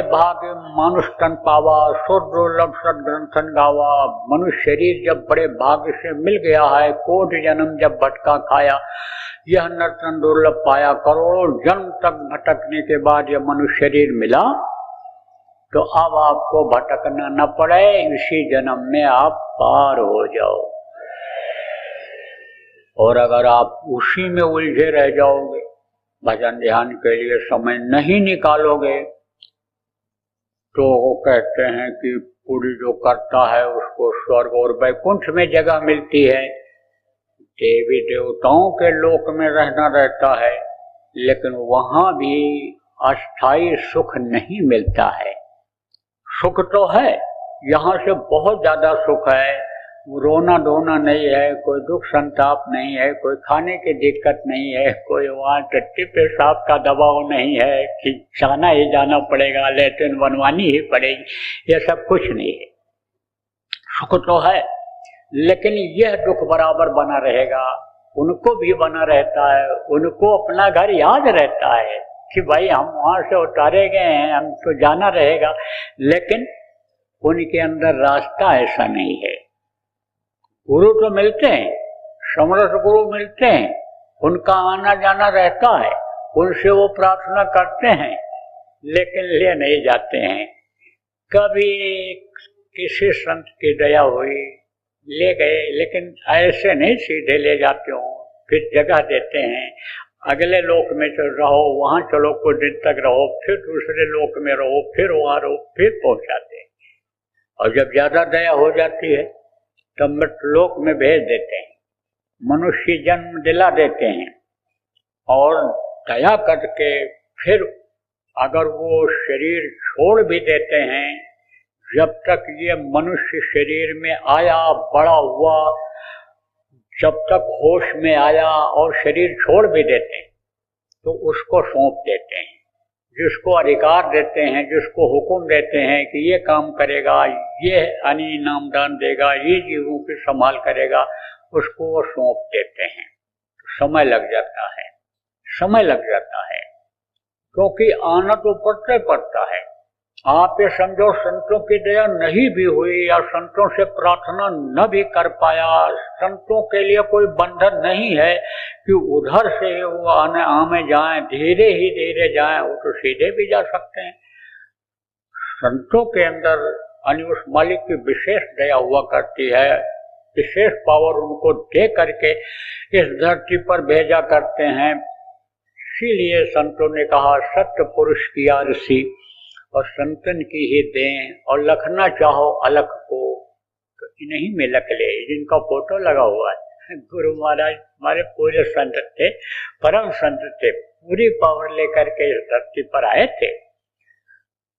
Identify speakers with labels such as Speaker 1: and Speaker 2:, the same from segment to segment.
Speaker 1: भाग मानुष तन पावा, दुर्लभ सदग्रंथन गावा। मनुष्य शरीर जब बड़े भाग्य से मिल गया है, कोटि जन्म जब भटका खाया, यह नर्तन दुर्लभ पाया। करोड़ों जन्म तक भटकने के बाद यह मनुष्य शरीर मिला, तो अब आपको भटकना न पड़े, इसी जन्म में आप पार हो जाओ। और अगर आप उसी में उलझे रह जाओगे, भजन ध्यान के लिए समय नहीं निकालोगे, तो वो कहते हैं कि पूरी जो करता है उसको स्वर्ग और वैकुंठ में जगह मिलती है। देवी देवताओं के लोक में रहना रहता है, लेकिन वहां भी अस्थाई सुख नहीं मिलता है। सुख तो है, यहाँ से बहुत ज्यादा सुख है, रोना धोना नहीं है, कोई दुख संताप नहीं है, कोई खाने की दिक्कत नहीं है, कोई वहाँ टट्टी पेशाब का दबाव नहीं है कि जाना ही जाना पड़ेगा, लैट्रिन बनवानी ही पड़ेगी, ये सब कुछ नहीं है। सुख तो है, लेकिन यह दुख बराबर बना रहेगा, उनको भी बना रहता है, उनको अपना घर याद रहता है कि भाई हम वहां से उतारे गए हैं, हम तो जाना रहेगा, लेकिन उनके अंदर रास्ता ऐसा नहीं है। गुरु तो मिलते हैं, समर्थ गुरु मिलते हैं, उनका आना जाना रहता है, उनसे वो प्रार्थना करते हैं, लेकिन ले नहीं जाते हैं। कभी किसी संत की दया हुई, ले गए, लेकिन ऐसे नहीं सीधे ले जाते हो, फिर जगह देते हैं, अगले लोक में चल रहो, वहां चलो कुछ दिन तक रहो, फिर दूसरे लोक में रहो, फिर वहां रहो, फिर पहुंचाते हैं। और जब ज्यादा दया हो जाती है तब मृतलोक में भेज देते हैं, मनुष्य जन्म दिला देते हैं, और दया करके फिर अगर वो शरीर छोड़ भी देते हैं, जब तक ये मनुष्य शरीर में आया, बड़ा हुआ, जब तक होश में आया और शरीर छोड़ भी देते हैं, तो उसको सौंप देते हैं, जिसको अधिकार देते हैं, जिसको हुक्म देते हैं कि ये काम करेगा, ये अनि नाम दान देगा, ये जीवों की संभाल करेगा, उसको वो सौंप देते हैं। समय लग जाता है, समय लग जाता है, क्योंकि आना तो पड़ता है। आप ये समझो संतों की दया नहीं भी हुई, या संतों से प्रार्थना न भी कर पाया, संतों के लिए कोई बंधन नहीं है कि उधर से वो आने जाएं, धीरे ही धीरे जाएं, वो तो सीधे भी जा सकते हैं। संतों के अंदर उस मालिक की विशेष दया हुआ करती है, विशेष पावर उनको दे करके इस धरती पर भेजा करते हैं। इसीलिए संतों ने कहा सत्य पुरुष की आरसी और संतन की ही दें, और लखना चाहो अलख को तो इन्हीं में लख ले, जिनका फोटो लगा हुआ है। गुरु महाराज हमारे पूरे संत थे, परम संत थे, पूरी पावर लेकर के इस धरती पर आए थे।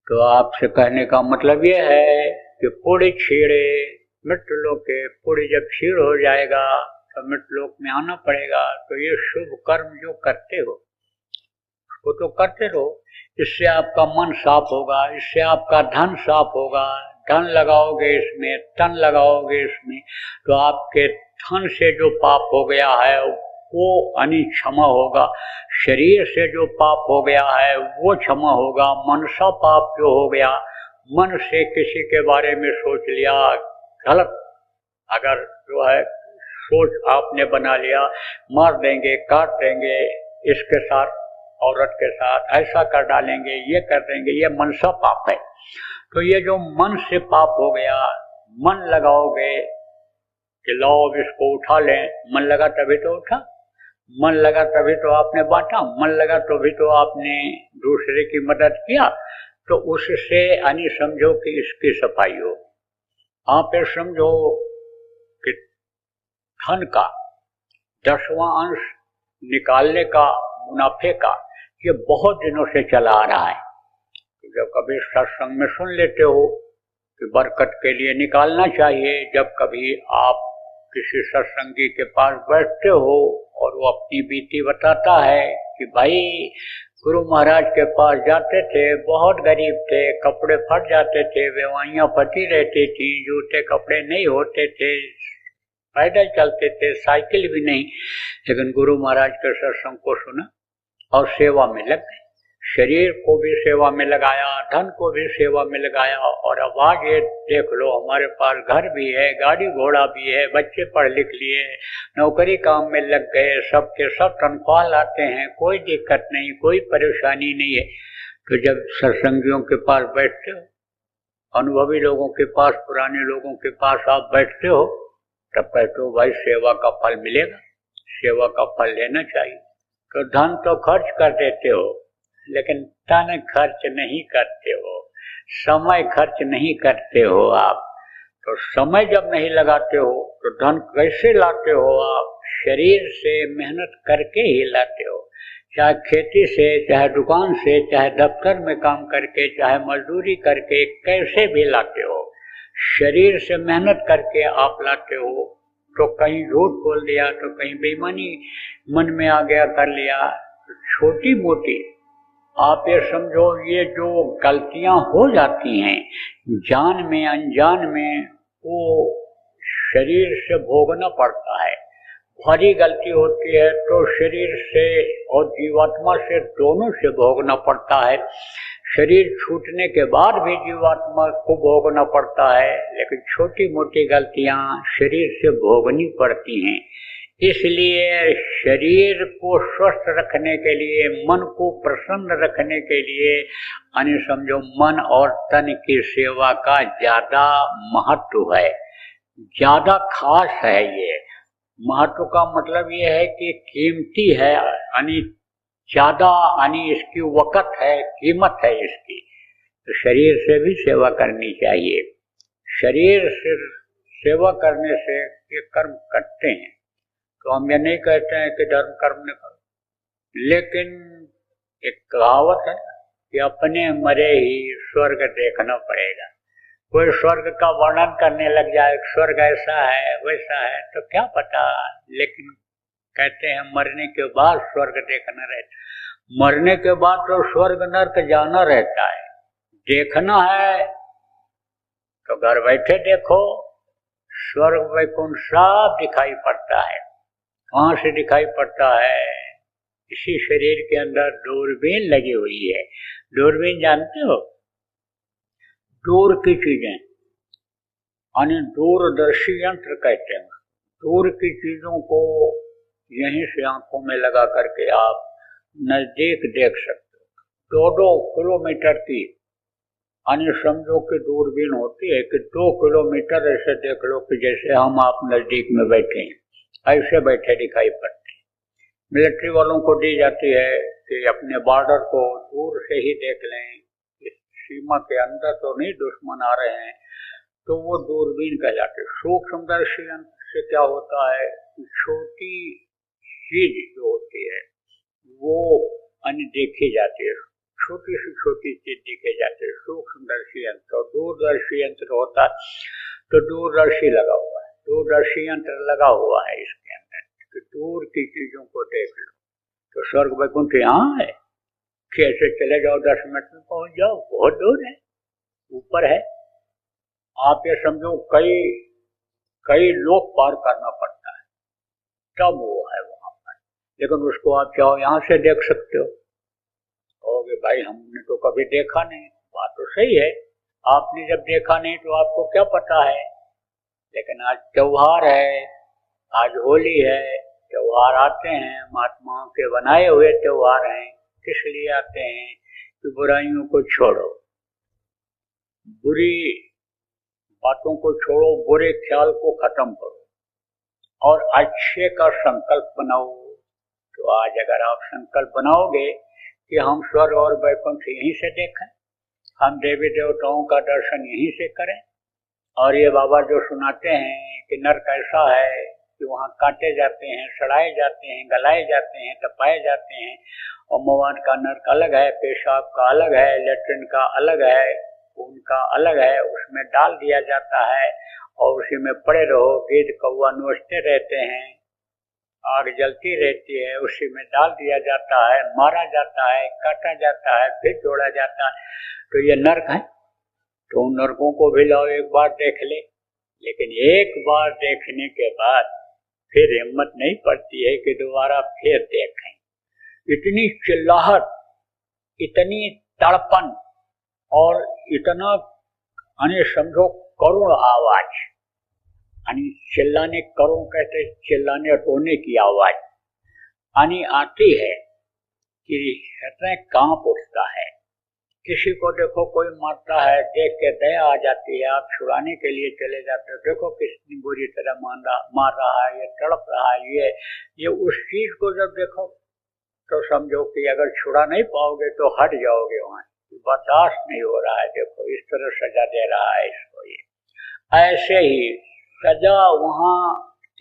Speaker 1: तो आपसे कहने का मतलब ये है कि पुड़ी छीड़े मृतलोक के, पुड़ी जब छीड़ हो जाएगा तो मृतलोक में आना पड़ेगा। तो ये शुभ कर्म जो करते हो वो तो करते रहो, इससे आपका मन साफ होगा, इससे आपका धन साफ होगा। धन लगाओगे इसमें, तन लगाओगे इसमें, तो आपके धन से जो पाप हो गया है वो क्षमा होगा, शरीर से जो पाप हो गया है वो क्षमा होगा। मनसा पाप जो हो गया, मन से किसी के बारे में सोच लिया गलत, अगर जो है सोच आपने बना लिया, मार देंगे, काट देंगे, इसके साथ औरत के साथ ऐसा कर डालेंगे, ये कर देंगे, ये मनसा पाप है। तो ये जो मन से पाप हो गया, मन लगाओगे कि लो इसको उठा लें, मन लगा तभी तो उठा, मन लगा तभी तो आपने बांटा, मन लगा तभी तो आपने दूसरे की मदद किया, तो उससे यानी समझो कि इसकी सफाई हो। आप ये समझो कि धन का 10वां अंश निकालने का, मुनाफे का, ये बहुत दिनों से चला आ रहा है। जब कभी सत्संग में सुन लेते हो कि बरकत के लिए निकालना चाहिए, जब कभी आप किसी सत्संगी के पास बैठते हो और वो अपनी बीती बताता है कि भाई गुरु महाराज के पास जाते थे, बहुत गरीब थे, कपड़े फट जाते थे, वेवाइयां फटी रहती थी, जूते कपड़े नहीं होते थे, पैदल चलते थे, साइकिल भी नहीं, लेकिन गुरु महाराज के सत्संग को सुना और सेवा में लग गए। शरीर को भी सेवा में लगाया, धन को भी सेवा में लगाया, और अब आज ये देख लो हमारे पास घर भी है, गाड़ी घोड़ा भी है, बच्चे पढ़ लिख लिए, नौकरी काम में लग गए, सबके सब तनख्वाह लाते हैं, कोई दिक्कत नहीं, कोई परेशानी नहीं है। तो जब सत्संगियों के पास बैठते हो, अनुभवी लोगों के पास, पुराने लोगों के पास आप बैठते हो, तब कहते हो भाई सेवा का फल मिलेगा, सेवा का फल लेना चाहिए। तो धन तो खर्च कर देते हो, लेकिन तन खर्च नहीं करते हो, समय खर्च नहीं करते हो आप। तो समय जब नहीं लगाते हो तो धन कैसे लाते हो आप? शरीर से मेहनत करके ही लाते हो, चाहे खेती से, चाहे दुकान से, चाहे दफ्तर में काम करके, चाहे मजदूरी करके, कैसे भी लाते हो। शरीर से मेहनत करके आप लाते हो। तो कहीं झूठ बोल दिया, तो कहीं बेईमानी मन में आ गया, कर लिया, छोटी मोटी आप ये समझो, ये जो गलतियां हो जाती हैं जान में अनजान में, वो शरीर से भोगना पड़ता है। भारी गलती होती है तो शरीर से और जीवात्मा से, दोनों से भोगना पड़ता है। शरीर छूटने के बाद भी जीवात्मा को भोगना पड़ता है, लेकिन छोटी मोटी गलतियां शरीर से भोगनी पड़ती हैं। इसलिए शरीर को स्वस्थ रखने के लिए, मन को प्रसन्न रखने के लिए, यानी समझो मन और तन की सेवा का ज्यादा महत्व है, ज्यादा खास है। ये महत्व का मतलब ये है कि कीमती है, यानी ज्यादा, यानी इसकी वक़्त है, कीमत है इसकी। तो शरीर से भी सेवा करनी चाहिए। शरीर से सेवा करने से ये कर्म करते हैं। तो हम ये नहीं कहते हैं कि धर्म कर्म न करो, लेकिन एक कहावत है कि अपने मरे ही स्वर्ग देखना पड़ेगा। कोई स्वर्ग का वर्णन करने लग जाए, स्वर्ग ऐसा है वैसा है, तो क्या पता, लेकिन कहते हैं मरने के बाद स्वर्ग देखना रहता है। मरने के बाद तो स्वर्ग नर्क जाना रहता है। देखना है तो घर बैठे देखो, स्वर्ग वैकुंठ सब दिखाई पड़ता है। कहाँ से दिखाई पड़ता है? इसी शरीर के अंदर दूरबीन लगी हुई है। दूरबीन जानते हो? दूर की चीजें, यानी दूरदर्शी यंत्र कहते हैं। दूर की चीजों को यहीं से आंखों में लगा करके आप नजदीक देख सकते हो। 2-2 किलोमीटर की, यानी समझो कि दूरबीन होती है कि 2 किलोमीटर ऐसे देख लो कि जैसे हम आप नजदीक में बैठे हैं, ऐसे बैठे दिखाई पड़ते हैं। मिलिट्री वालों को दी जाती है कि अपने बॉर्डर को दूर से ही देख लें, इस सीमा के अंदर तो नहीं दुश्मन आ रहे हैं, तो वो दूरबीन कहलाते हैं। सूक्ष्मदर्शी यंत्र से क्या होता है, छोटी चीज जो होती है वो अन्य देखी जाती है, छोटी से छोटी चीज दिखे जाती है, सूक्ष्मदर्शी यंत्र। और दूरदर्शी यंत्र होता है, तो दूरदर्शी लगा हुआ है, दूरदर्शी यंत्र लगा हुआ है इसके अंदर, तो दूर की चीजों को देख लो। तो स्वर्ग वैकुंठ यहाँ है, कैसे चले जाओ 10 मिनट में पहुंच जाओ, बहुत दूर है, ऊपर है। आप ये समझो कई लोग पार करना पड़ता है, तब वो है वहां पर। लेकिन उसको आप चाहो यहाँ से देख सकते हो। कहोगे भाई हमने तो कभी देखा नहीं, बात तो सही है, आपने जब देखा नहीं तो आपको क्या पता है। लेकिन आज त्योहार है, आज होली है, त्योहार आते हैं, महात्माओं के बनाए हुए त्योहार हैं। किस लिए आते हैं? कि बुराइयों को छोड़ो, बुरी बातों को छोड़ो, बुरे ख्याल को खत्म करो और अच्छे का संकल्प बनाओ। तो आज अगर आप संकल्प बनाओगे कि हम स्वर्ग और वैकुंठ यहीं से देखें, हम देवी देवताओं का दर्शन यहीं से करें, और ये बाबा जो सुनाते हैं कि नर्क ऐसा है कि वहाँ काटे जाते हैं, सड़ाए जाते हैं, गलाए जाते हैं, तपाए जाते हैं, और मवाद का नर्क अलग है, पेशाब का अलग है, लेट्रिन का अलग है, उनका अलग है, उसमें डाल दिया जाता है और उसी में पड़े रहो, गिद्ध कौवा नोचते रहते हैं, आग जलती रहती है, उसी में डाल दिया जाता है, मारा जाता है, काटा जाता है, फिर जोड़ा जाता है। तो ये नर्क है, तो उन नर्कों को भी लाओ, एक बार देख ले। लेकिन एक बार देखने के बाद फिर हिम्मत नहीं पड़ती है कि दोबारा फिर देखें। इतनी चिल्लाहट इतनी तड़पन और इतना यानी समझो करुण आवाज, यानी चिल्लाने, करुण कहते चिल्लाने रोने की आवाज यानी आती है कि हृदय कांप उठता है। किसी को देखो कोई मरता है, देख के दया आ जाती है, आप छुड़ाने के लिए चले जाते हो, देखो कितनी बुरी तरह मार रहा है, ये तड़प रहा है, ये उस चीज को जब देखो तो समझो कि अगर छुड़ा नहीं पाओगे तो हट जाओगे, वहां बर्दाश्त नहीं हो रहा है, देखो इस तरह सजा दे रहा है इसको। ये ऐसे ही सजा वहां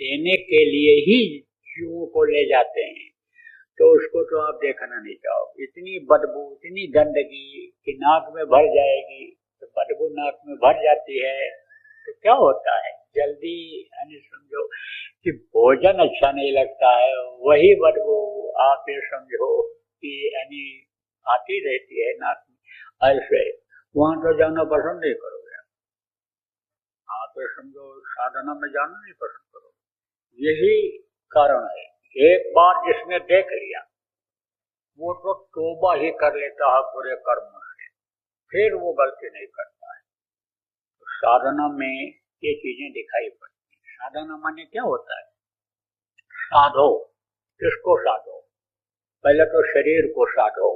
Speaker 1: देने के लिए ही जीवों को ले जाते हैं, तो उसको तो आप देखना नहीं चाहोगे। इतनी बदबू, इतनी गंदगी कि नाक में भर जाएगी, तो बदबू नाक में भर जाती है तो क्या होता है, जल्दी यानी समझो कि भोजन अच्छा नहीं लगता है, वही बदबू आप ये समझो कि यानी आती रहती है नाक में। ऐसे वहां तो जाना पसंद नहीं करोगे, आप ये समझो साधना में जाना नहीं पसंद करोगे। यही कारण है, एक बार जिसने देख लिया वो तो तौबा ही कर लेता है बुरे कर्मों से, फिर वो गलती नहीं करता है। तो साधना में ये चीजें दिखाई पड़ती है। साधना माने क्या होता है, साधो, किसको साधो, पहले तो शरीर को साधो,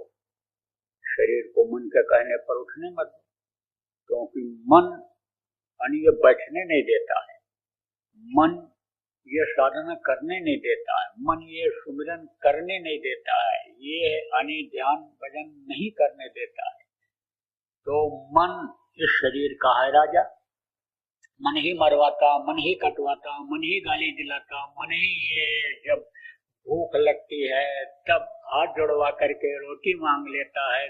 Speaker 1: शरीर को मन के कहने पर उठने मत दो, क्योंकि मन यानी ये बैठने नहीं देता है, मन ये साधना करने नहीं देता है, मन ये सुमिरन करने नहीं देता है, ये यानी ध्यान भजन नहीं करने देता है। तो मन इस शरीर का है राजा, मन ही मरवाता, मन ही कटवाता, मन ही गाली दिलाता, मन ही ये जब भूख लगती है तब हाथ जोड़वा करके रोटी मांग लेता है,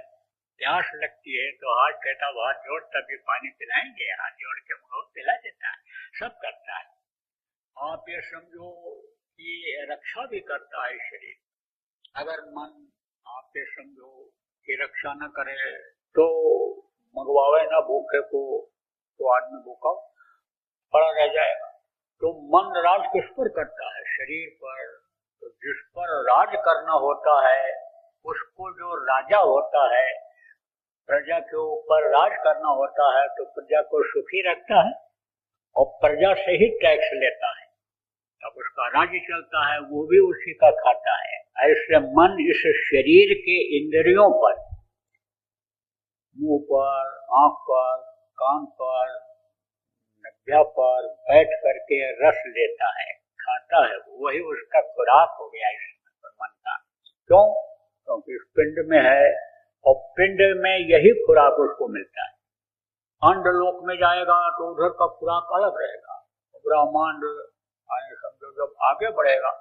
Speaker 1: प्यास लगती है तो हाथ कहता हाथ जोड़ तभी पानी पिलाएंगे, हाथ जोड़ के मुझे पिला देता है, सब करता है। आप ये समझो कि रक्षा भी करता है शरीर। अगर मन आप ये समझो कि रक्षा न करे तो मंगवावे ना भूखे को, तो आदमी भूखा पड़ा रह जाएगा। तो मन राज किस पर करता है, शरीर पर। तो जिस पर राज करना होता है उसको जो राजा होता है, प्रजा के ऊपर राज करना होता है, तो प्रजा को सुखी रखता है और प्रजा से ही टैक्स लेता है, अब उसका राज्य चलता है, वो भी उसी का खाता है। ऐसे मन इस शरीर के इंद्रियों पर, मुंह पर, आंख पर, कान पर, नभ्या पर बैठ करके रस लेता है, खाता है, वही उसका खुराक हो गया इस मन का। क्यों? क्योंकि इस पिंड में है और पिंड में यही खुराक उसको मिलता है। अंडलोक में जाएगा तो उधर का खुराक अलग रहेगा, ब्रह्मांड समझो जब आगे बढ़ेगा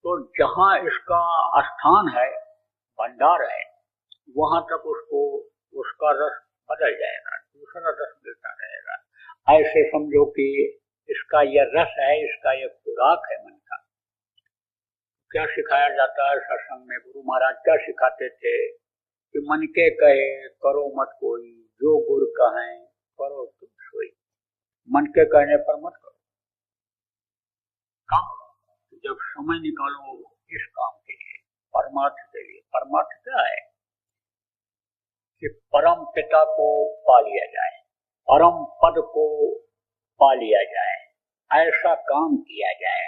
Speaker 1: तो जहां इसका स्थान है, भंडार है, वहां तक उसको उसका रस बदल जाएगा, दूसरा रस मिलता रहेगा। ऐसे समझो कि इसका यह रस है, इसका यह खुराक है मन का। क्या सिखाया जाता है सत्संग में, गुरु महाराज क्या सिखाते थे कि मन के कहे करो मत कोई, जो गुरु कहें करो तुम सोई। मन के कहने पर मत करो काम, जब समय निकालो इस काम के लिए, परमार्थ के लिए। परमार्थ क्या है कि परम पिता को पा लिया जाए, परम पद को पा लिया जाए, ऐसा काम किया जाए।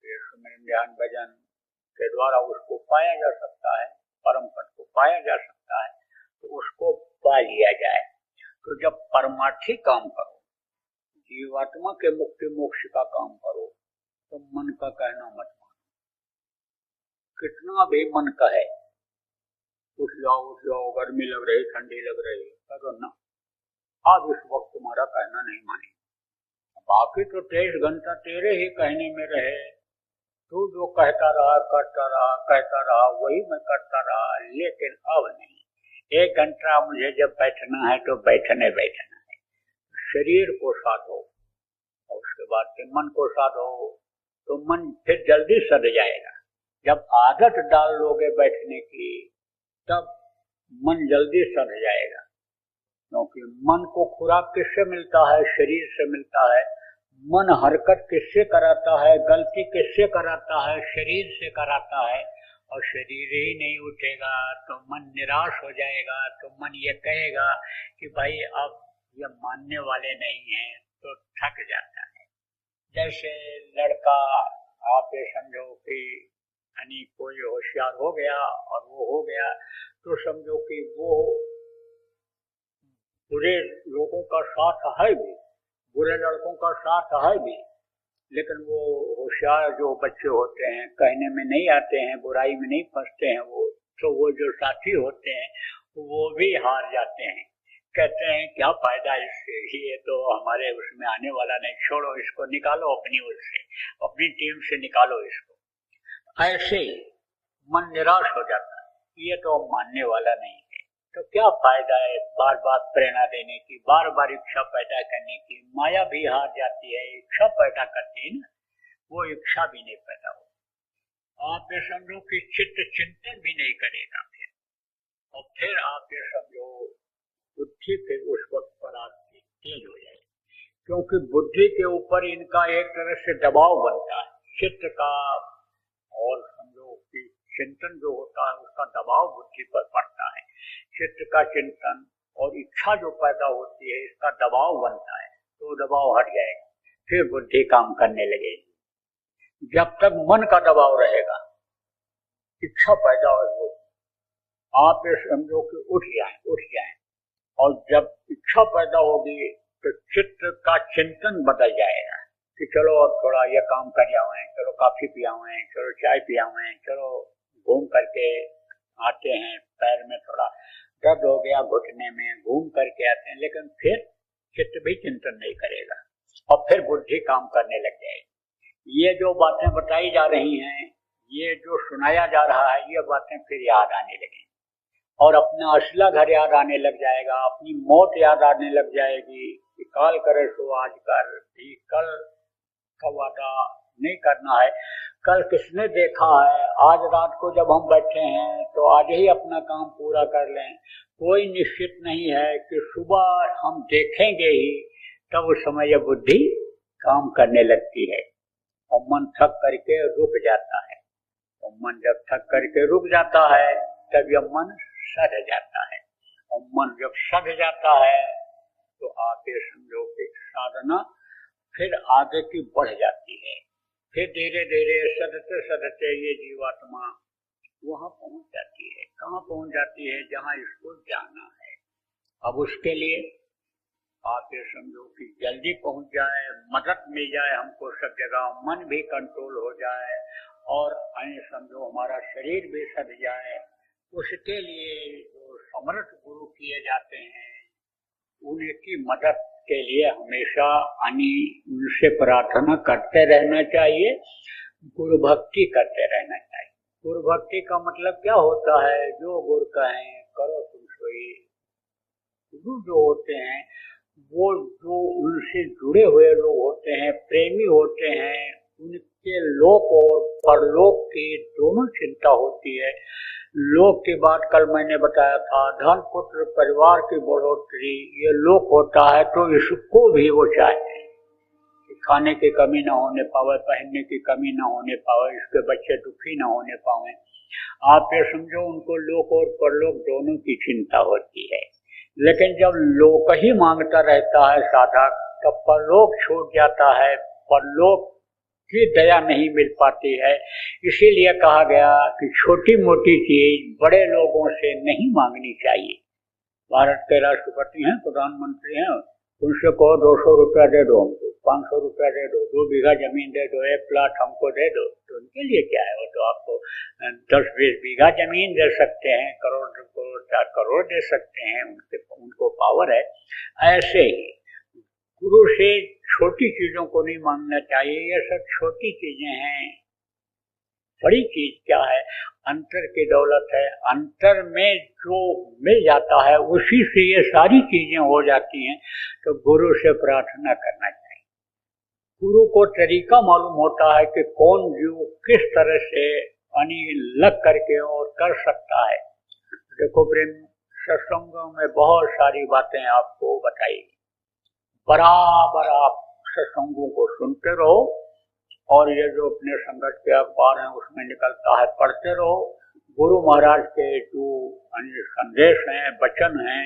Speaker 1: सुमिरन ध्यान भजन के द्वारा उसको पाया जा सकता है, परम पद को पाया जा सकता है, तो उसको पा लिया जाए। तो जब परमार्थी काम करो, जीवात्मा के मुक्ति मोक्ष का काम करो, तो मन का कहना मत मानो। कितना भी मन कहे उठ जाओ, गर्मी लग रही, ठंडी लग रही, करो ना, आज इस वक्त तुम्हारा कहना नहीं माने। बाकी तो 23 घंटा तेरे ही कहने में रहे, तू जो कहता रहा करता रहा, कहता रहा वही मैं करता रहा, लेकिन अब नहीं। 1 घंटा मुझे जब बैठना है तो बैठना है। शरीर को साधो और उसके बाद फिर मन को साधो, तो मन फिर जल्दी सध जाएगा। जब आदत डाल लोगे बैठने की तब मन जल्दी सध जाएगा, क्योंकि मन को खुराक किससे मिलता है, शरीर से मिलता है। मन हरकत किससे कराता है, गलती किससे कराता है, शरीर से कराता है। और शरीर ही नहीं उठेगा तो मन निराश हो जाएगा, तो मन ये कहेगा कि भाई अब ये मानने वाले नहीं हैं, तो थक जाता है। जैसे लड़का, आप ये समझो कि यानी कोई होशियार हो गया और वो हो गया, तो समझो कि वो बुरे लोगों का साथ है भी, बुरे लड़कों का साथ है भी, लेकिन वो होशियार जो बच्चे होते हैं कहने में नहीं आते हैं, बुराई में नहीं फंसते हैं वो, तो वो जो साथी होते हैं वो भी हार जाते हैं, कहते हैं क्या फायदा इससे, ये तो हमारे उसमें आने वाला नहीं, छोड़ो इसको, निकालो अपनी ओर से, अपनी टीम से निकालो इसको। ऐसे मन निराश हो जाता है, ये तो मानने वाला नहीं है, तो क्या फायदा है बार बार प्रेरणा देने की, बार बार इच्छा पैदा करने की। माया भी हार जाती है, इच्छा पैदा करती है ना, वो इच्छा भी नहीं पैदा हो। आप ये समझो कि चित्त चिंतन भी नहीं करेगा फिर, और फिर आप ये समझो बुद्धि फिर उस वक्त पर आपकी तेज हो जाएगी, क्योंकि बुद्धि के ऊपर इनका एक तरह से दबाव बनता है, चित्त का और समझो कि चिंतन जो होता है उसका दबाव बुद्धि पर पड़ता है, चित्त का चिंतन और इच्छा जो पैदा होती है इसका दबाव बनता है, तो दबाव हट जाएगा, फिर बुद्धि काम करने लगेगी। जब तक मन का दबाव रहेगा, इच्छा पैदा हो, आप ये समझो कि उठ जाए, और जब इच्छा पैदा होगी तो चित्त का चिंतन बदल जाएगा कि चलो अब थोड़ा ये काम कर आए, चलो कॉफी पिया हुए, चलो चाय पिया हुए, चलो घूम करके आते हैं, पैर में थोड़ा दर्द हो गया घुटने में, घूम करके आते हैं, लेकिन फिर चित्त भी चिंतन नहीं करेगा और फिर बुद्धि काम करने लग जाएगी। ये जो बातें बताई जा रही हैं, ये जो सुनाया जा रहा है, ये बातें फिर याद आने लगेंगी और अपना असला घर याद आने लग जाएगा, अपनी मौत याद आने लग जाएगी कि काल करे सो आज कर, कल का वादा नहीं करना है, कल किसने देखा है, आज रात को जब हम बैठे हैं तो आज ही अपना काम पूरा कर लें, कोई निश्चित नहीं है कि सुबह हम देखेंगे ही, तब उस समय यह बुद्धि काम करने लगती है और मन थक करके रुक जाता है, और मन जब थक करके रुक जाता है तब यह मन सध जाता है, और मन जब सध जाता है तो आप ये समझो कि साधना फिर आगे की बढ़ जाती है, फिर धीरे धीरे सदते सदते ये जीवात्मा वहां पहुंच जाती है। कहाँ पहुंच जाती है? जहां इसको जाना है। अब उसके लिए आप ये समझो कि जल्दी पहुंच जाए, मदद मिल जाए हमको सब जगह, मन भी कंट्रोल हो जाए और समझो हमारा शरीर भी सध जाए, उसके लिए जो समर्थ गुरु किए जाते हैं उनकी मदद के लिए हमेशा उनसे प्रार्थना करते रहना चाहिए, गुरु भक्ति करते रहना चाहिए। गुरु भक्ति का मतलब क्या होता है? जो गुरु कहें करो तुम सोई। गुरु जो होते हैं वो जो उनसे जुड़े हुए लोग होते हैं, प्रेमी होते हैं, उनके लोक और परलोक की दोनों चिंता होती है। लोक की बात कल मैंने बताया था, धन पुत्र परिवार की बढ़ोतरी, ये लोक होता है तो इसको भी वो चाहते हैं कि खाने की कमी न होने पावे, पहनने की कमी न होने पावे, इसके बच्चे दुखी न होने पावे। आप ये समझो उनको लोक और परलोक दोनों की चिंता होती है। लेकिन जब लोक ही मांगता रहता है साधक, तब परलोक छूट जाता है, परलोक की दया नहीं मिल पाती है। इसीलिए कहा गया कि छोटी मोटी चीज बड़े लोगों से नहीं मांगनी चाहिए। भारत के राष्ट्रपति हैं, प्रधानमंत्री हैं, उनसे कहो 200 रुपया दे दो हमको, 500 रुपया दे दो, 2 बीघा जमीन दे दो, 1 प्लाट हमको दे दो, तो उनके लिए क्या है? वो तो आपको 10-20 बीघा जमीन दे सकते हैं, करोड़ 4 करोड़ दे सकते हैं, उनको पावर है। ऐसे ही गुरु से छोटी चीजों को नहीं मांगना चाहिए। ये सब छोटी चीजें हैं। बड़ी चीज क्या है? अंतर की दौलत है। अंतर में जो मिल जाता है उसी से ये सारी चीजें हो जाती हैं। तो गुरु से प्रार्थना करना चाहिए। गुरु को तरीका मालूम होता है कि कौन जीव किस तरह से लग करके और कर सकता है। देखो प्रेम, सत्संगों में बहुत सारी बातें आपको बताई, बराबर आप सत्संगों को सुनते रहो और ये जो अपने संगत के अखबार हैं उसमें निकलता है पढ़ते रहो, गुरु महाराज के जो संदेश हैं, वचन हैं,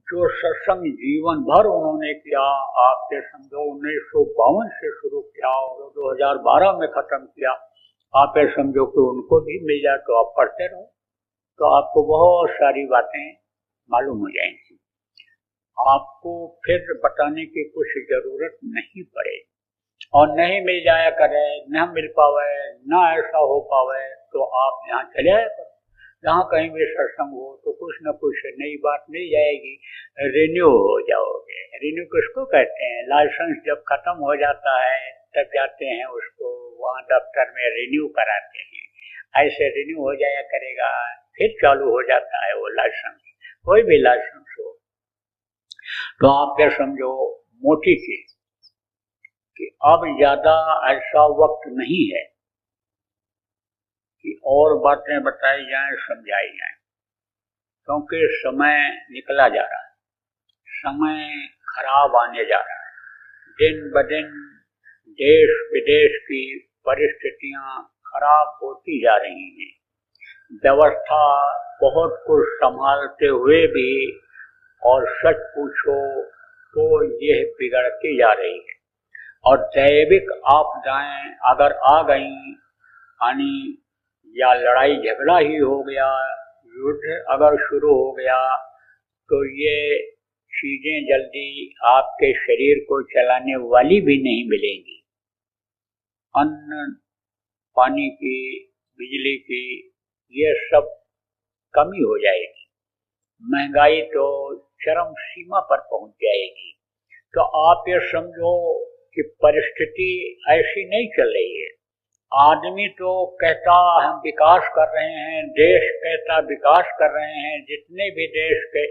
Speaker 1: जो सत्संग जीवन भर उन्होंने किया, आपके समझो 1952 से शुरू किया और 2012 में खत्म किया, आप ये समझो कि उनको भी मिल जाए तो आप पढ़ते रहो, तो आपको बहुत सारी बातें मालूम हो जाएंगी। आपको फिर बताने की कुछ जरूरत नहीं पड़े, और नहीं मिल जाया करे, न मिल पावे, न ऐसा हो पावे, तो आप यहाँ चले आया करो। जहाँ कहीं भी सत्संग हो तो कुछ न कुछ नई बात मिल जाएगी, रिन्यू हो जाओगे। रिन्यू किसको कहते हैं? लाइसेंस जब खत्म हो जाता है तब जाते हैं उसको वहाँ दफ्तर में रिन्यू कराते हैं। ऐसे रिन्यू हो जाया करेगा, फिर चालू हो जाता है वो लाइसेंस, कोई भी लाइसेंस हो। तो आप ये समझो मोटी चीज कि अब ज्यादा ऐसा वक्त नहीं है कि और बातें बताई जाएं, समझाई जाएं, क्योंकि समय निकला जा रहा है, समय खराब आने जा रहा है। दिन ब दिन देश विदेश की परिस्थितियां खराब होती जा रही हैं। व्यवस्था बहुत कुछ संभालते हुए भी, और सच पूछो तो यह बिगड़ती जा रही है। और दैविक आपदाएं अगर आ गई, यानी या लड़ाई झगड़ा ही हो गया, युद्ध अगर शुरू हो गया, तो ये चीजें जल्दी आपके शरीर को चलाने वाली भी नहीं मिलेंगी। अन्न पानी की, बिजली की, ये सब कमी हो जाएगी। महंगाई तो चरम सीमा पर पहुंच जाएगी। तो आप ये समझो कि परिस्थिति ऐसी नहीं चल रही है। आदमी तो कहता हम विकास कर रहे हैं, देश कहता विकास कर रहे हैं, जितने भी देश के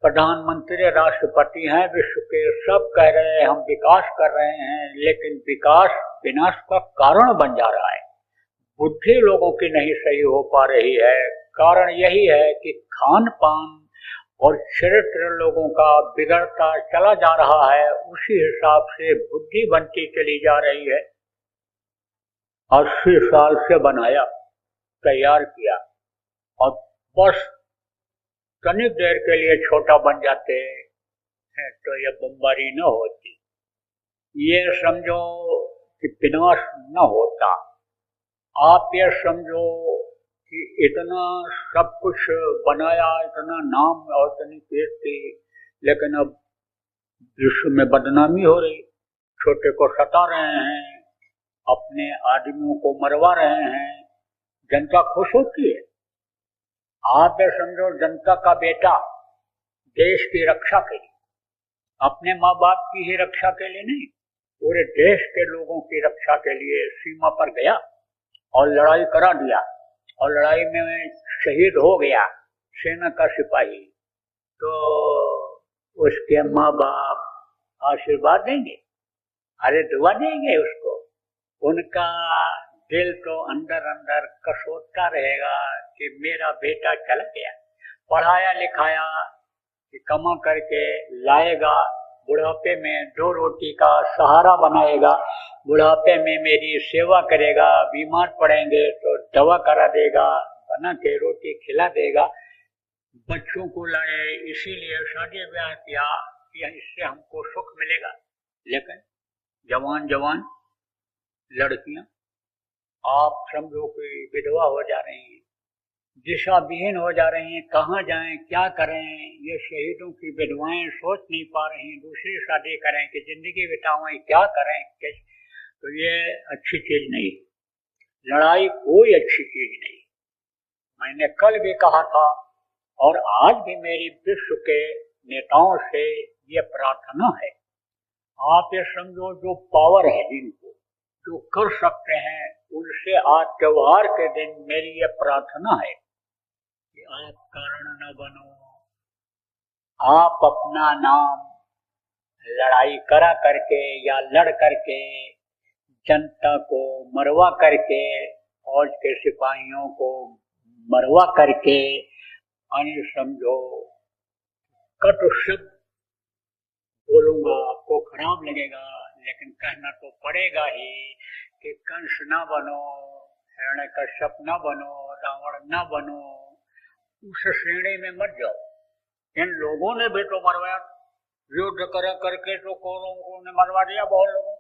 Speaker 1: प्रधानमंत्री राष्ट्रपति हैं विश्व के, सब कह रहे हैं हम विकास कर रहे हैं, लेकिन विकास विनाश का कारण बन जा रहा है। बुद्धि लोगों की नहीं सही हो पा रही है। कारण यही है कि खान पान और चरित्र लोगों का बिगड़ता चला जा रहा है, उसी हिसाब से बुद्धि बनती चली जा रही है। 80 साल से बनाया, तैयार किया, और बस तनिक देर के लिए छोटा बन जाते हैं तो ये बमबारी न होती, ये समझो कि विनाश न होता। आप ये समझो कि इतना सब कुछ बनाया, इतना नाम और इतनी कीर्ति, लेकिन अब विश्व में बदनामी हो रही, छोटे को सता रहे हैं, अपने आदमियों को मरवा रहे हैं, जनता खुश होती है। आप ये समझो जनता का बेटा देश की रक्षा के लिए, अपने माँ बाप की ही रक्षा के लिए नहीं, पूरे देश के लोगों की रक्षा के लिए सीमा पर गया और लड़ाई करा दिया, और लड़ाई में शहीद हो गया सेना का सिपाही, तो उसके माँ बाप आशीर्वाद देंगे, अरे दुआ देंगे उसको। उनका दिल तो अंदर अंदर कसोटता रहेगा कि मेरा बेटा चला गया, पढ़ाया लिखाया, कमा करके लाएगा, बुढ़ापे में 2 रोटी का सहारा बनाएगा, बुढ़ापे में मेरी सेवा करेगा, बीमार पड़ेंगे तो दवा करा देगा, बना के रोटी खिला देगा, बच्चों को लाए, इसीलिए शादी ब्याह किया कि इससे हमको सुख मिलेगा। लेकिन जवान जवान लड़कियां आप समझो कि विधवा हो जा रही हैं, दिशा विहीन हो जा रही हैं, कहाँ जाएं, क्या करें। ये शहीदों की विधवाएं सोच नहीं पा रही, दूसरी शादी करें कि जिंदगी बिताएं, क्या करें। तो ये अच्छी चीज नहीं, लड़ाई कोई अच्छी चीज नहीं। मैंने कल भी कहा था और आज भी मेरी विश्व के नेताओं से ये प्रार्थना है, आप ये समझो जो पावर है, जिनको जो कर सकते हैं, उनसे आज त्योहार के दिन मेरी ये प्रार्थना है कि आप कारण न बनो, आप अपना नाम लड़ाई करा करके या लड़ करके, जनता को मरवा करके, फौज के सिपाहियों को मरवा करके, अन्य समझो कटु शब्द बोलूंगा, आपको खराब लगेगा, लेकिन कहना तो पड़ेगा ही कि कंस न बनो, हिरण्यकश्यप न बनो, रावण न बनो, उस श्रेणी में मत जाओ। इन लोगों ने भी तो मरवाया, युद्ध करके तो कौरवों ने मरवा दिया बहुत लोगों।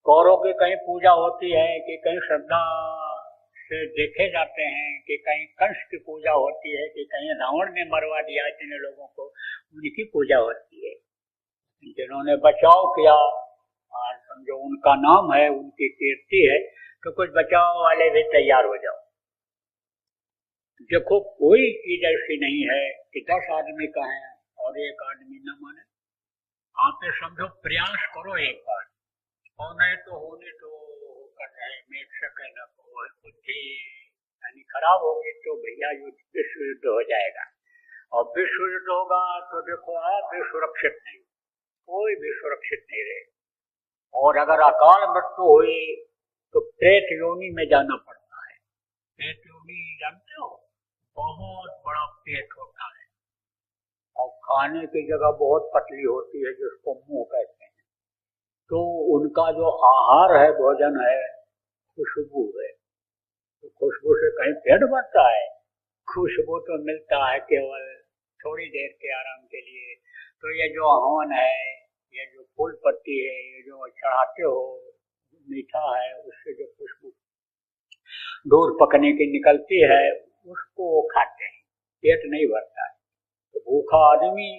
Speaker 1: कौरव की कहीं पूजा होती है कि कहीं श्रद्धा से देखे जाते हैं कि कहीं कंस की पूजा होती है कि कहीं रावण ने मरवा दिया जिन लोगों को, उनकी पूजा होती है। जिन्होंने बचाव किया और समझो उनका नाम है, उनकी कीर्ति है, तो कुछ बचाव वाले भी तैयार हो जाओ। देखो कोई चीज ऐसी नहीं है कि 10 आदमी कहें और एक आदमी न माने। आप ये समझो प्रयास करो एक बार, और नहीं तो होने तो कर रहे मेघ सके न को बुद्धि यानी खराब होगी तो भैया विश्व युद्ध हो जाएगा। और विश्व युद्ध होगा तो देखो आप भी सुरक्षित नहीं, कोई भी सुरक्षित नहीं रहे। और अगर अकाल मृत्यु हुई तो प्रेत योनि में जाना पड़ता है। प्रेत योनि जानते हो, बहुत बड़ा पेट होता है और खाने की जगह बहुत पतली होती है जिसको मुंह कहते हैं। तो उनका जो आहार है, भोजन है, खुशबू है। तो खुशबू से कहीं पेट भरता है? खुशबू तो मिलता है केवल थोड़ी देर के आराम के लिए। तो ये जो हवन है, ये जो फूल पत्ती है, ये जो चढ़ाते हो मीठा है, उससे जो खुशबू दूध पकने की निकलती है उसको खाते हैं, पेट नहीं भरता है। तो भूखा आदमी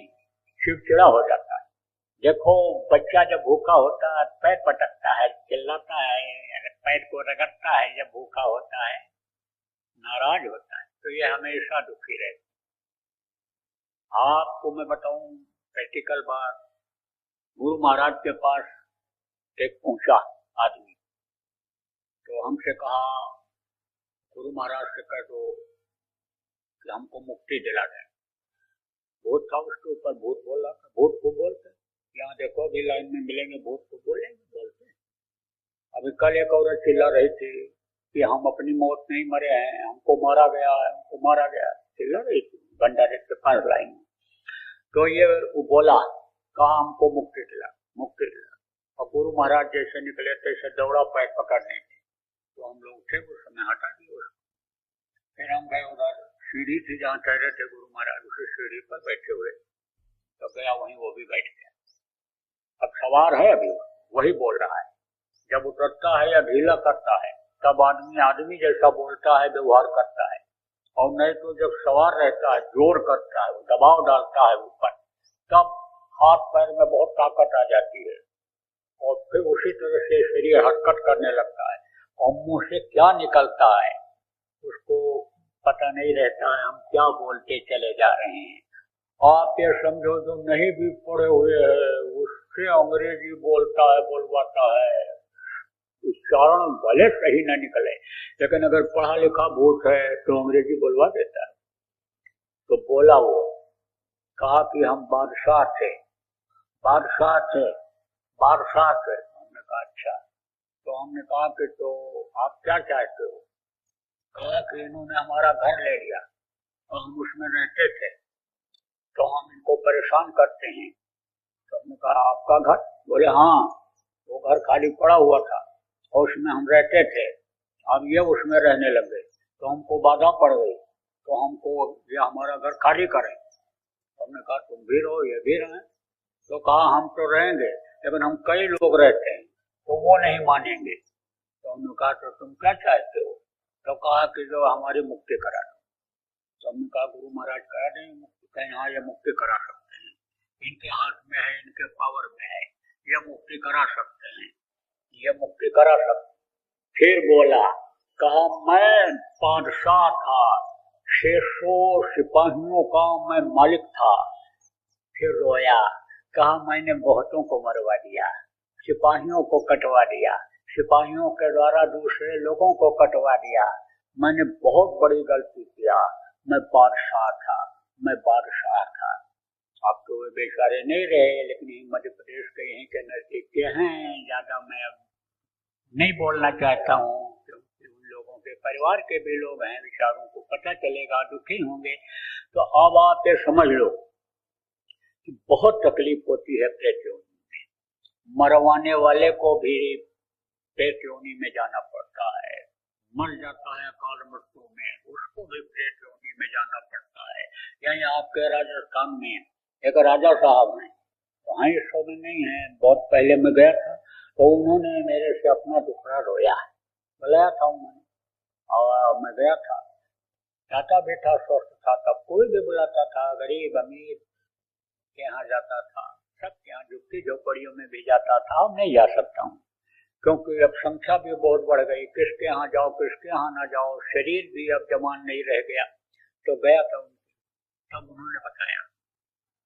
Speaker 1: चिड़चिड़ा हो जाता है। देखो बच्चा जब भूखा होता है पैर पटकता है, चिल्लाता है, पैर को रगड़ता है। जब भूखा होता है, नाराज होता है, तो ये हमेशा दुखी रहता है। आपको मैं बताऊं प्रैक्टिकल बात, गुरु महाराज के पास एक पहुंचा आदमी, तो हमसे कहा गुरु महाराज से कह दो कि हमको मुक्ति दिला दें। भूत था उसके ऊपर, भूत बोला था। भूत को बोलते यहाँ देखो अभी लाइन में मिलेंगे, भूत को बोलेंगे, बोलते। अभी कल एक औरत चिल्ला रही थी कि हम अपनी मौत नहीं मरे हैं, हमको मारा गया है, हमको मारा गया, चिल्ला रही थी भंडारे के पास लाइन में। तो ये बोला, कहा हमको मुक्ति दिला, मुक्ति दिला। और गुरु महाराज जैसे निकले तैसे दौड़ा पैर पकड़ने की, तो हम लोग थे उस समय हटा दिए उसको। फिर हम गए उधर, सीढ़ी थी जहाँ ठहरे थे गुरु महाराज, उसी सीढ़ी पर बैठे हुए, तो गया वहीं वो भी बैठ गया। अब सवार है, अभी वही बोल रहा है। जब उतरता है या ढीला करता है तब आदमी आदमी जैसा बोलता है, व्यवहार करता है। और नहीं तो जब सवार रहता है, जोर करता है, दबाव डालता है ऊपर, तब हाथ पैर में बहुत ताकत आ जाती है और फिर उसी तरह से शरीर हरकत करने लगता है। और मुंह से क्या निकलता है उसको पता नहीं रहता है, हम क्या बोलते चले जा रहे हैं। आप ये समझो जो नहीं भी पढ़े हुए हैं उससे अंग्रेजी बोलता है, बोलवाता है, उच्चारण भले सही न निकले, लेकिन अगर पढ़ा लिखा भूत है तो अंग्रेजी बोलवा देता है। तो बोला वो, कहा कि हम बादशाह थे, बादशाह थे, बादशाह थे। हमने कहा अच्छा। तो हमने कहा कि तो आप क्या चाहते हो? कहा कि इन्होंने हमारा घर ले लिया और हम उसमें रहते थे, तो हम इनको परेशान करते हैं। तो हमने कहा आपका घर? बोले हाँ, वो घर खाली पड़ा हुआ था और उसमें हम रहते थे, अब ये उसमें रहने लग गए, तो हमको बाधा पड़ गई, तो हमको ये हमारा घर खाली करें। हमने कहा तुम भी रहो, ये भी रहें। तो कहा हम तो रहेंगे, लेकिन हम कई लोग रहते हैं तो वो नहीं मानेंगे। तो हमने कहा तो तुम क्या चाहते हो? तो कहा कि जो हमारी मुक्ति करा दो। तो हमने कहा गुरु महाराज करा देंगे मुक्ति? कहीं हाँ, ये मुक्ति करा सकते हैं, इनके हाथ में है, इनके पावर में है, ये मुक्ति करा सकते हैं, ये मुक्ति करा सकते। फिर बोला, कहा मैं बादशाह था, 600 सिपाहियों का मैं मालिक था। फिर रोया, कहा मैंने बहुतों को मरवा दिया, सिपाहियों को कटवा दिया, सिपाहियों के द्वारा दूसरे लोगों को कटवा दिया, मैंने बहुत बड़ी गलती किया, मैं बादशाह था, मैं बादशाह था। अब तो वे बेचारे नहीं रहे, लेकिन मध्य प्रदेश के यहीं के नजदीक के हैं, ज्यादा मैं अब नहीं बोलना चाहता हूँ क्योंकि उन लोगों के परिवार के भी लोग हैं, बेचारों को पता चलेगा, दुखी होंगे। तो अब आप ये समझ लो कि बहुत तकलीफ होती है प्रेत योनि में, मरवाने वाले को भी प्रेत योनि में जाना पड़ता है, मर जाता है अकाल मृत्यु में, उसको भी प्रेत योनि में जाना पड़ता है। यही आपके राजस्थान में एक राजा साहब हैं, वहाँ इस समय नहीं है, बहुत पहले मैं गया था, तो उन्होंने मेरे से अपना दुखड़ा रोया है, बुलाया था उन्होंने, और मैं गया था, जाता भी था, स्वस्थ था, तब कोई भी बुलाता था, गरीब अमीर के यहाँ जाता था, सबके यहाँ झुग्गी झोपड़ियों में भी जाता था। अब नहीं जा सकता हूँ, क्योंकि अब संख्या भी बहुत बढ़ गई, किसके यहाँ जाओ किसके यहाँ ना जाओ, शरीर भी अब जवान नहीं रह गया। तो गया था, तब उन्होंने बताया,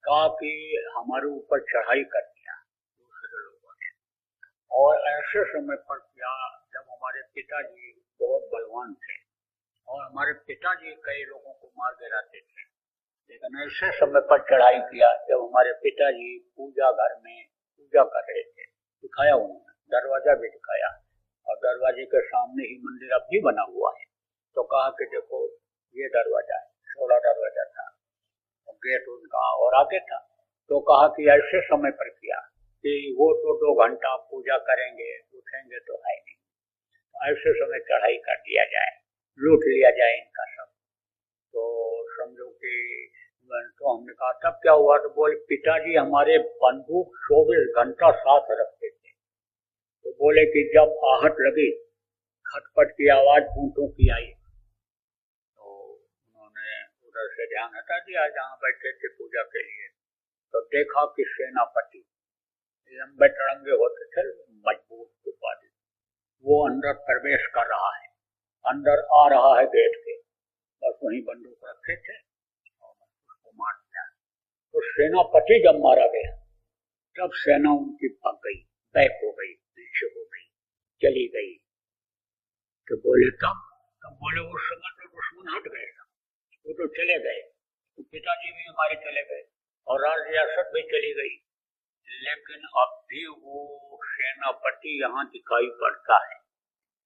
Speaker 1: कहा कि हमारे ऊपर चढ़ाई कर दिया दूसरे लोगों ने, और ऐसे समय पर किया जब हमारे पिताजी बहुत बलवान थे, और हमारे पिताजी कई लोगों को मार गिराते थे, लेकिन ऐसे समय पर चढ़ाई किया जब हमारे पिताजी पूजा घर में पूजा कर रहे थे। दिखाया उन्होंने, दरवाजा भी दिखाया, और दरवाजे के सामने ही मंदिर अब भी बना हुआ है। तो कहा कि देखो ये दरवाजा है, 16 दरवाजा था, गेट उनका और आगे था। तो कहा कि ऐसे समय पर किया कि वो तो 2 घंटा पूजा करेंगे, उठेंगे तो है नहीं, ऐसे समय चढ़ाई कर दिया जाए, लूट लिया जाए इनका सब। तो समझो कि तो हमने कहा तब क्या हुआ, तो बोले पिताजी हमारे बंदूक 24 घंटा साथ रखते थे। तो बोले कि जब आहट लगी, खटपट की आवाज ऊँटों की आई, तो उन्होंने उधर से ध्यान हटा दिया जहाँ बैठे थे पूजा के लिए। तो देखा कि सेनापति लंबे टड़ंगे होते थे, मजबूत उपाधि, वो अंदर प्रवेश कर रहा है, अंदर आ रहा है गेट के, बस वहीं बंदूक रखे थे और उसको मार दिया। तो सेनापति जब मारा गया, तब सेना उनकी पक गई, बैक हो गई, पीछे हो गई, चली गई। तो बोले तब बोले उस समय तो दुश्मन हट गए, वो तो चले गए, तो पिताजी भी हमारे चले गए और राज रियासत भी चली गई, लेकिन अब भी वो सेनापति यहाँ दिखाई पड़ता है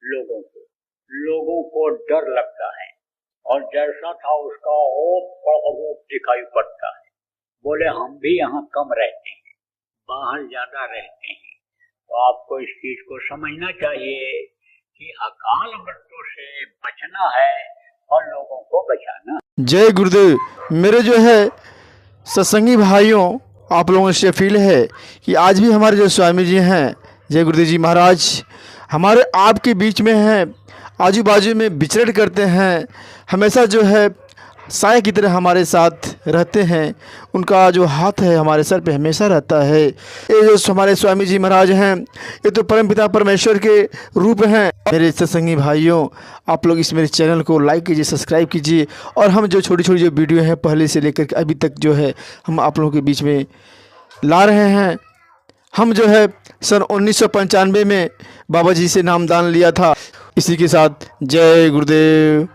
Speaker 1: लोगों को डर लगता है, और जैसा था उसका रूप दिखाई पड़ता है। बोले हम भी यहाँ कम रहते हैं, बाहर ज्यादा रहते हैं, तो आपको इस चीज को समझना चाहिए कि अकाल मृत्यु से बचना है और लोगों को बचाना।
Speaker 2: जय गुरुदेव। मेरे जो है सत्संगी भाइयों, आप लोगों से अपील है कि आज भी हमारे जो स्वामी जी हैं, जय गुरुदेव जी महाराज, हमारे आपके बीच में हैं, आजू बाजू में विचरण करते हैं, हमेशा जो है साय की तरह हमारे साथ रहते हैं, उनका जो हाथ है हमारे सर पे हमेशा रहता है। ये जो हमारे स्वामी जी महाराज हैं, ये तो परमपिता परमेश्वर के रूप हैं। मेरे सत्संगी भाइयों, आप लोग इस मेरे चैनल को लाइक कीजिए, सब्सक्राइब कीजिए, और हम जो छोटी छोटी जो वीडियो है पहले से लेकर के अभी तक जो है हम आप लोगों के बीच में ला रहे हैं। हम जो है सन 1995 में बाबा जी से नामदान लिया था। इसी के साथ जय गुरुदेव।